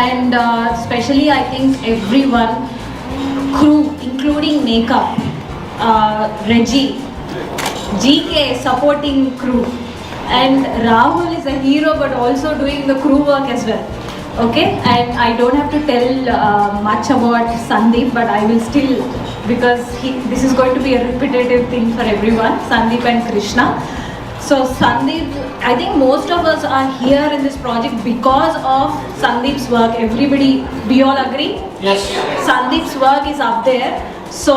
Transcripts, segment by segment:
and especially I think everyone, crew including makeup, Reggie, GK supporting crew, and Rahul is a hero but also doing the crew work as well. Okay, and I don't have to tell much about Sandeep, but I will still, because this is going to be a repetitive thing for everyone, Sandeep and Krishna. So Sandeep, I think most of us are here in this project because of Sandeep's work. Everybody, we all agree? Yes. Sandeep's work is up there. So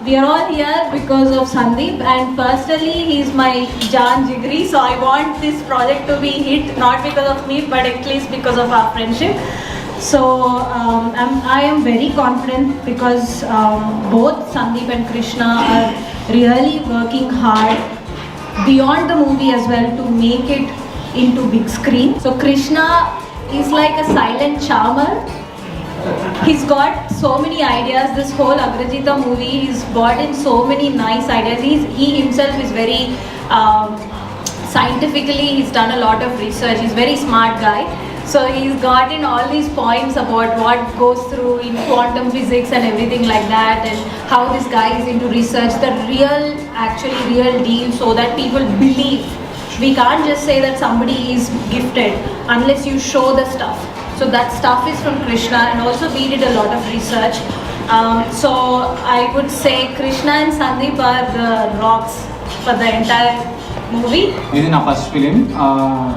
we are all here because of Sandeep, and personally he is my Jaan Jigri, so I want this project to be hit, not because of me but at least because of our friendship. So I am very confident because both Sandeep and Krishna are really working hard beyond the movie as well to make it into big screen. So Krishna is like a silent charmer. He's got so many ideas. This whole Agrajita movie, he's brought in so many nice ideas. He himself is very scientifically, he's done a lot of research. He's a very smart guy. So he's got in all these points about what goes through in quantum physics and everything like that, and how this guy is into research, the real deal, so that people believe. We can't just say that somebody is gifted unless you show the stuff. So that stuff is from Krishna, and also we did a lot of research. So I would say Krishna and Sandeep are the rocks for the entire movie. ఇది నా first film.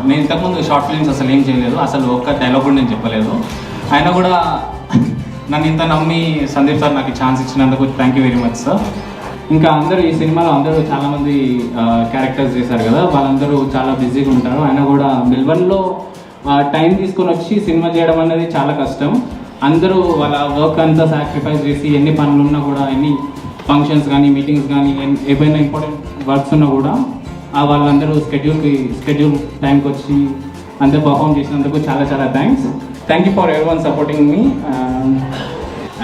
నేను ఇంతకుముందు short films అసలు ఏం చేయలేదు, అసలు ఒక్క dialogue కూడా నేను చెప్పలేదు. అయినా కూడా నన్ను ఇంత నమ్మి సందీప్ సార్ నాకు ఛాన్స్ ఇచ్చినందుకు thank you very much sir. ఇంకా అందరూ ఈ సినిమాలో అందరూ చాలామంది క్యారెక్టర్స్ చేశారు కదా, వాళ్ళందరూ చాలా బిజీగా ఉంటారు. అయినా కూడా మెల్బర్న్లో టైం తీసుకొని వచ్చి సినిమా చేయడం అనేది చాలా కష్టం. అందరూ వాళ్ళ వర్క్ అంతా సాక్రిఫైస్ చేసి ఎన్ని పనులు ఉన్నా కూడా, ఎన్ని ఫంక్షన్స్ కానీ మీటింగ్స్ కానీ ఏవైనా ఇంపార్టెంట్ వర్క్స్ ఉన్నా కూడా వాళ్ళందరూ స్కెడ్యూల్ టైంకి వచ్చి అందరూ పర్ఫామ్ చేసినందుకు చాలా చాలా థ్యాంక్స్. థ్యాంక్ యూ ఫర్ ఎవరి one supporting me.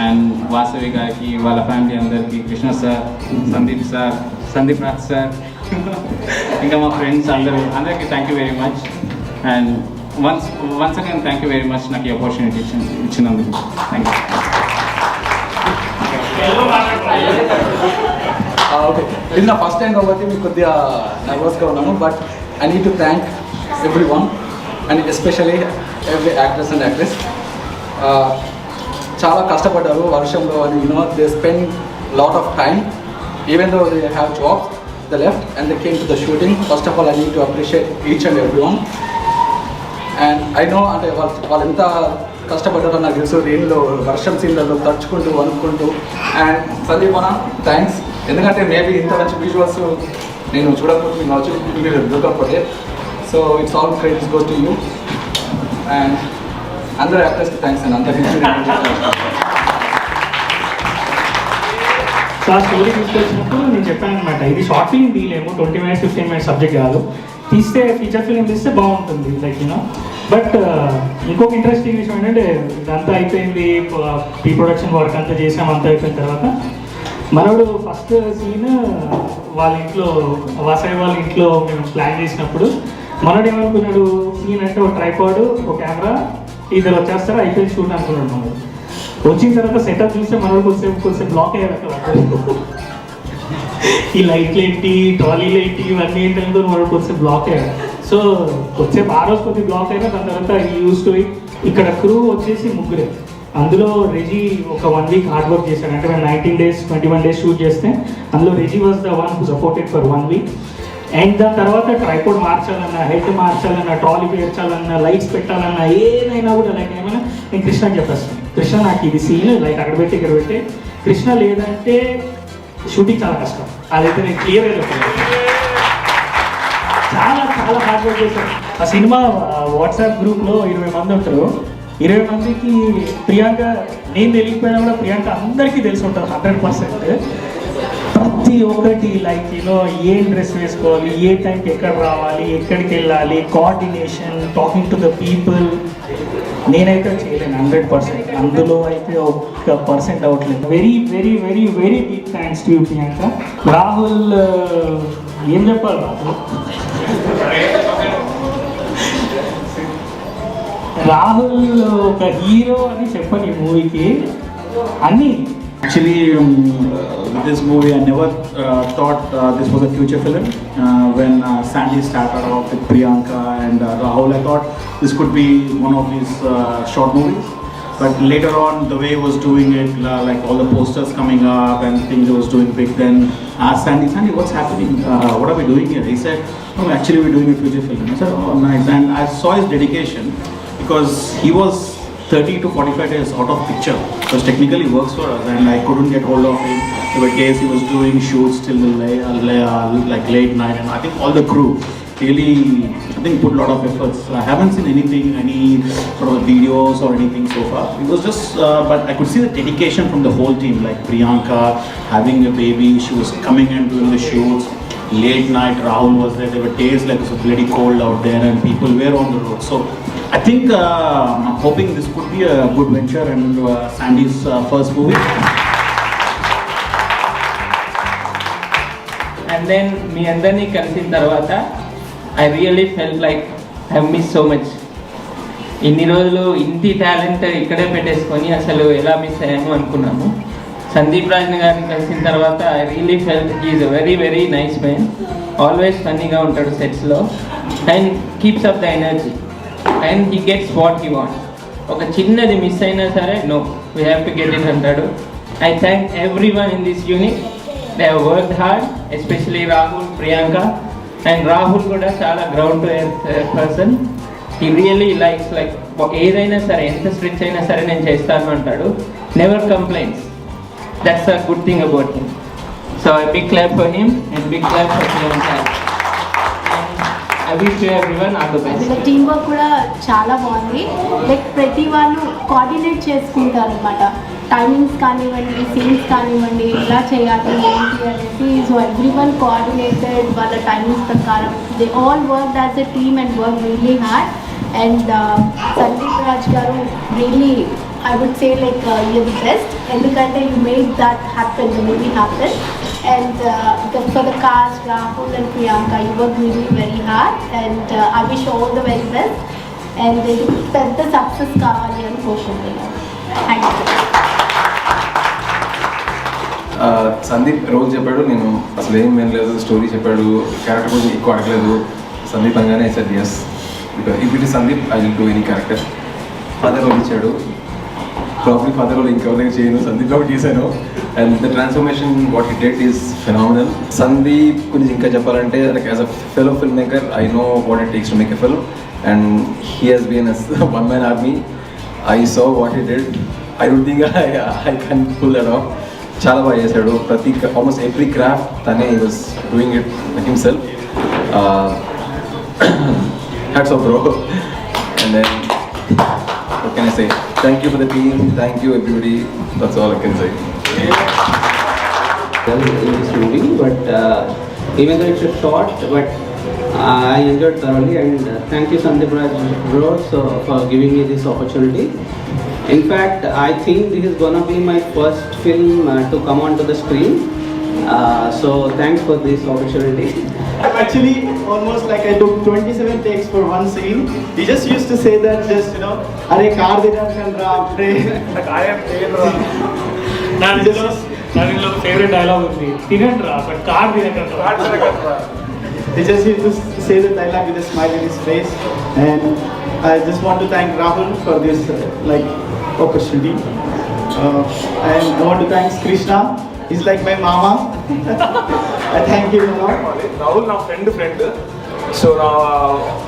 And Vasavi గారికి, వాళ్ళ ఫ్యామిలీ అందరికీ, కృష్ణ సార్, సందీప్ రాజ్ సార్, ఇంకా మా ఫ్రెండ్స్ అందరికీ thank you very much. And once again thank you very much నాకు ఈ ఆపర్చునిటీ ఇచ్చినందుకు. Thank you. ఓకే, ఇది నా ఫస్ట్ టైం కాబట్టి మీకు కొద్దిగా నర్వస్గా ఉన్నాను, but I need to thank every one and especially every actors and actress. చాలా కష్టపడ్డారు వర్షంలో, అని they spend lot of time even though they have jobs, they left and they came to the shooting. First of all I need to appreciate each and every one. And I know, అంటే వాళ్ళు ఎంత కష్టపడ్డారో నాకు తెలుసు, రెయిన్లో వర్షం సీన్లలో తడుచుకుంటూ అనుకుంటూ. And Sandeep అన్న thanks, ఎందుకంటే maybe ఇంత మంచి విజువల్స్ నేను చూడకపోతే మీరు దొరకకపోతే. So it's all credits goes to you. And అందరు యాక్టర్స్కి థ్యాంక్స్ అండి, అందరికీ. సో ఆ స్టోరీ తీసుకొచ్చినప్పుడు నేను చెప్పాను అనమాట, ఇది షార్ట్ ఫిల్మ్ తీయలేము, 20 minutes 15 minutes సబ్జెక్ట్ కాదు, తీస్తే ఫీచర్ ఫిల్మ్ తీస్తే బాగుంటుంది లైక్ యూనో. బట్ ఇంకొక ఇంట్రెస్టింగ్ విషయం ఏంటంటే, ఇదంతా అయిపోయింది, ప్రీ ప్రొడక్షన్ వర్క్ అంతా చేసాం, అంతా అయిపోయిన తర్వాత మనోడు ఫస్ట్ సీన్ వాళ్ళ ఇంట్లో, వాసవి వాళ్ళ ఇంట్లో మేము ప్లాన్ చేసినప్పుడు మనోడు ఏమనుకున్నాడు, సీన్ అంటే ఒక ట్రైపాడ్, ఒక కెమెరా, ఇద్దరు వచ్చేస్తారు, అయిపోయింది షూట్ అనుకున్నాడు. మనోడు వచ్చిన తర్వాత సెటప్ చూస్తే మనోడు కొంచెం బ్లాక్ అయ్యారు అక్కడ. ఈ లైట్లు ఏంటి, ట్రాలీలు ఏంటి, ఇవన్నీ ఏంటంటే మనోడు కొంచెం బ్లాక్ అయ్యారు. సో కొంచెం ఆ రోజు కొద్దిగా బ్లాక్ అయినా, దాని తర్వాత యూస్ టు ఇట్. ఇక్కడ క్రూ వచ్చేసి ముగ్గురే, అందులో రెజీ ఒక 1 week హార్డ్ వర్క్ చేశాడు. అంటే మేము 19 days 21 days షూట్ చేస్తే అందులో Reji was the one who supported for 1 week. And దాని తర్వాత ట్రైపోడ్ మార్చాలన్నా, హెడ్ మార్చాలన్నా, ట్రాలీ పేర్చాలన్నా, లైట్స్ పెట్టాలన్నా, ఏదైనా కూడా లైక్ ఏమైనా నేను కృష్ణకి చెప్పేస్తాను, కృష్ణ నాకు ఇది సీన్ లైట్ అక్కడ పెట్టి ఇక్కడ పెట్టి, కృష్ణ లేదంటే షూటింగ్ చాలా కష్టం. అదైతే నేను క్లియర్గా చెప్పాను. చాలా చాలా హార్డ్ వర్క్ చేశాను. ఆ సినిమా వాట్సాప్ గ్రూప్లో 20 మంది ఉంటారు. 20 మందికి ప్రియాంక, నేను తెలియకపోయినా కూడా ప్రియాంక అందరికీ తెలిసి ఉంటుంది 100%. ప్రతి ఒక్కటి లైక్ యూనో ఏం డ్రెస్ వేసుకోవాలి, ఏ టైంకి ఎక్కడ రావాలి, ఎక్కడికి వెళ్ళాలి, coordination, talking to the people, నేనైతే చేయలేను 100%. అందులో అయితే 1% అవ్వట్లేదు. Very very very very big thanks to you Priyanka. Rahul ఏం చెప్పాలి, రాహుల్ రాహుల్ ఒక హీరో అని చెప్పని మూవీకి అన్నీ. Actually, with this movie, I never thought this was a future film. When Sandy started off with Priyanka and Rahul, I thought this could be one of these short movies. But later on, the way he was doing it, like all the posters coming up and things he was doing big, then asked Sandy, what's happening? What are we doing here? He said, no, actually we're doing a future film. I said, oh, nice. And I saw his dedication because he was 30 to 45 days out of picture because technically he works for us and I couldn't get hold of him. There were days he was doing shoots till like late night, and I think all the crew really, I think, put a lot of efforts. I haven't seen anything, any sort of videos or anything so far. It was just, but I could see the dedication from the whole team, like Priyanka having a baby, she was coming and doing the shoots. Late night, Rahul was there. There were days like it was bloody cold out there and people were on the road. So I think I'm hoping this could be a good venture and Sandy's first movie. And then మీ అందరినీ కలిసిన తర్వాత I really felt like I miss so much. ఇన్ని రోజులు ఇంటి talent ఇక్కడే పెట్టేసుకొని అసలు ఎలా మిస్ అయ్యాము అనుకున్నాము. సందీప్ రాజన్ గారిని కలిసిన తర్వాత I really felt he's a very very nice man. Always ఫన్నీగా ఉంటాడు సెట్స్లో and keeps up the energy and he gets what he want. ఒక చిన్నది మిస్ అయినా సరే no we have to get it అంటాడు. I thank every one in this unit. They have worked hard, especially Rahul, Priyanka. And Rahul కూడా చాలా ground to earth person. He really likes like ఏదైనా సరే ఎంత స్ట్రిచ్ అయినా సరే నేను చేస్తాను అంటాడు. Never complaints. That's a good thing about him. So I big clap for him and big clap for Priyanka. I wish you everyone all the best. వీళ్ళ team work కూడా చాలా బాగుంది. లైక్ ప్రతి వాళ్ళు కోఆర్డినేట్ చేసుకుంటారు అనమాట. టైమింగ్స్ కానివ్వండి, సీన్స్ కానివ్వండి, ఇలా చేయాలి ఏంటి అనేసి. సో ఎవ్రీ వన్ కోఆర్డినేటెడ్ వాళ్ళ టైమింగ్స్ ప్రకారం. They all work as a team and work really hard. And Sandeep Raj గారు really I would say like you're the best. ఎందుకంటే you made that happen, the movie happen. And for the cast, Rahul and Priyanka, you worked really very hard. And I wish you all the very best. And పెద్ద success కావాలి అని కోరుకుంటున్నాను. Thank you. Sandeep role చెప్పాడు, నేను అసలు ఏం వినలేదు. Story చెప్పాడు, క్యారెక్టర్ గురించి ఎక్కువ అడగలేదు. సందీప్ అనగానే sir yes, because if it is Sandeep I will do any character. Father role ఇచ్చాడు, ప్రాబ్లీ ఫాదర్ రోల్ ఇంకెవరైనా చేయను, సందీప్ కాబట్టి చేశాను. And the transformation what he did is phenomenal. Sandeep గురించి ఇంకా చెప్పాలంటే like as a fellow film maker I know what it takes to make a film. And he he's been a one man army. I saw what he did. I don't think I can pull that off. చాలా బాగా చేశాడు. ప్రతి almost every craft తనే he was doing it himself. Hats off bro. And then what can I say? Thank you for the team. Thank you everybody. That's all I can say. In this movie, but even though it's a short, but I enjoyed thoroughly, and thank you Sandeep Raj bro for giving me this opportunity. In fact, I think this is gonna be my first film to come onto the screen. So thanks for this opportunity. Actually, almost like I took 27 takes for one scene. He just used to say that, just you know, "Arey car dinner kan ra apne." Like I am pain ra. నా ఇంట్లో favourite dialogue ఉంది, తినండి రా but car తినకండి. He just used to say the dialogue with a smile in his face. And I just want to thank Rahul for this like opportunity. And I want to thank Krishna. He's like my mama. I thank him a lot. Rahul నా friend so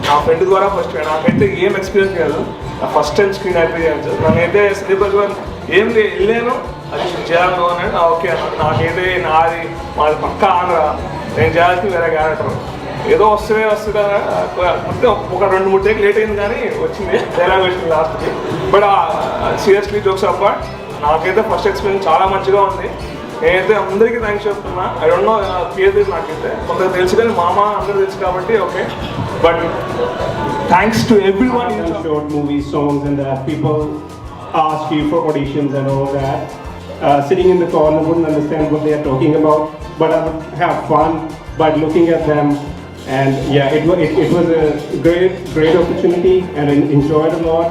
నా friend ద్వారా first నాకైతే ఏం experience లేదు. నా first time screen experience. నాకైతే సందీప్ రాజ్ ఏం వెళ్ళాను అది చేయాలను అని ఓకే అన్న. నాకైతే మాది పక్క ఆంధ్ర, నేను చేయాల్సింది వేరే క్యారెక్టర్. ఏదో వస్తుంది అంటే ఒక 2-3 టేక్ లేట్ అయింది కానీ వచ్చింది, డైలాగ్ వచ్చింది లాస్ట్కి. బట్ సీరియస్లీ జోక్స్ అపార్ట్ నాకైతే ఫస్ట్ ఎక్స్పీరియన్స్ చాలా మంచిగా ఉంది. నేనైతే అందరికీ థ్యాంక్స్ చెప్తున్నా. ఐ డోంట్ నో పేరు తెలుసు నాకైతే, కొందరు తెలుసు కానీ మామ అందరూ తెలుసు కాబట్టి okay. But thanks to every one. Short movie songs and that people ask you for auditions and all that. Sitting in the corner wouldn't understand what they are talking about, but I would have fun by looking at them. And yeah, it was a great opportunity and I enjoyed a lot.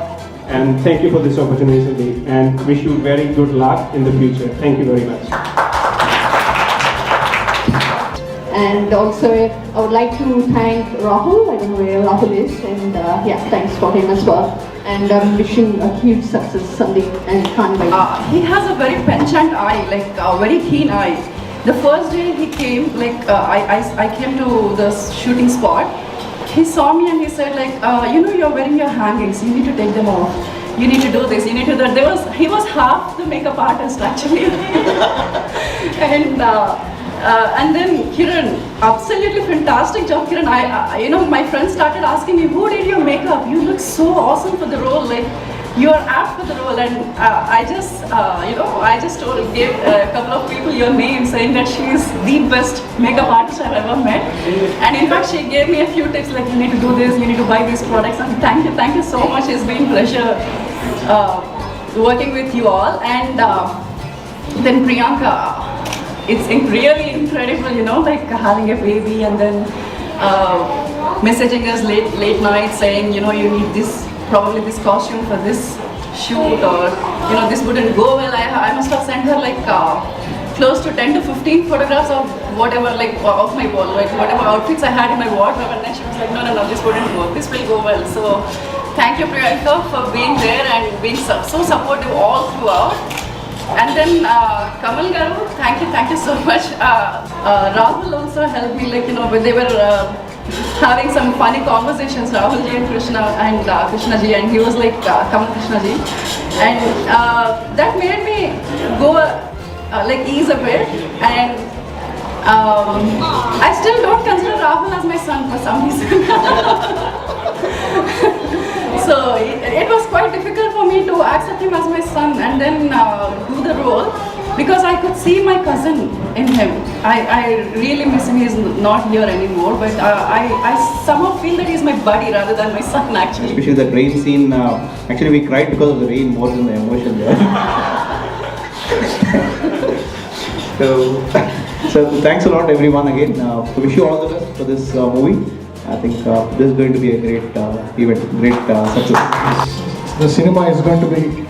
And thank you for this opportunity, Sandeep, and wish you very good luck in the future. Thank you very much. And also, I would like to thank Rahul. I don't know where Rahul is, and yeah, thanks for him as well. And I'm wishing a huge success, Sandeep, and can't wait. He has a very penchant eye, like a very keen eye. The first day he came, like I came to the shooting spot. He saw me and he said, like, you know, you're wearing your hangings. You need to take them off. You need to do this. You need to do that. He was half the makeup artist actually, and then Kiran, absolutely fantastic job, Kiran. You know, my friends started asking me, who did your makeup? You look so awesome for the role. Like, you are apt for the role. And I just gave a couple of people your name, saying that she is the best makeup artist I've ever met. And in fact, she gave me a few tips, like, you need to do this, you need to buy these products. And thank you so much. It's been a pleasure working with you all. And then Priyanka. It's really incredible, you know, like having a baby and then messaging us late night saying, you know, you need this, probably this costume for this shoot, or, you know, this wouldn't go well. I must have sent her like close to 10 to 15 photographs of whatever, like of my wall, like whatever outfits I had in my wardrobe, and then she was like, no, this wouldn't work, this will go well. So thank you, Priyanka, for being there and being so supportive all throughout. And then Kamal Garu, thank you so much. Rahul also helped me, like, you know, when they were having some funny conversations, Rahul ji and Krishna ji, and he was like Kamal Krishna ji, and that made me go like ease a bit. And I still don't consider Rahul as my son for some reason. So it was quite difficult for me to accept him as my son and then do the role, because I could see my cousin in him. I really miss him. He's not here anymore, but I somehow feel that he's my buddy rather than my son actually. Especially the rain scene. Actually, we cried because of the rain more than the emotion there. So thanks a lot, everyone, again. I wish you all the best for this movie. I think this is going to be a great event, great success. The cinema is going to be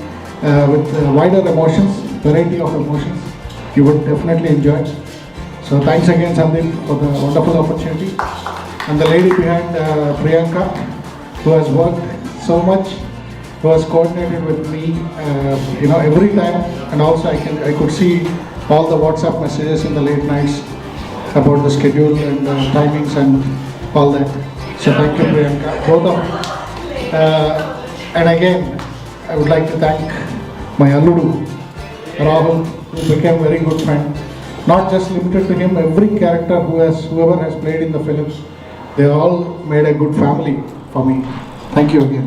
with wider emotions, variety of emotions. You would definitely enjoy. So thanks again, Sandeep, for the wonderful opportunity. And the lady behind Priyanka, who has worked so much, who has coordinated with me, you know, every time. And also I could see all the WhatsApp messages in the late nights about the schedule and timings and all that. So thank you, Priyanka, both of you. And again, I would like to thank my Alludu, Rahul, who became a very good friend. Not just limited to him, every character whoever has played in the film, they all made a good family for me. Thank you again.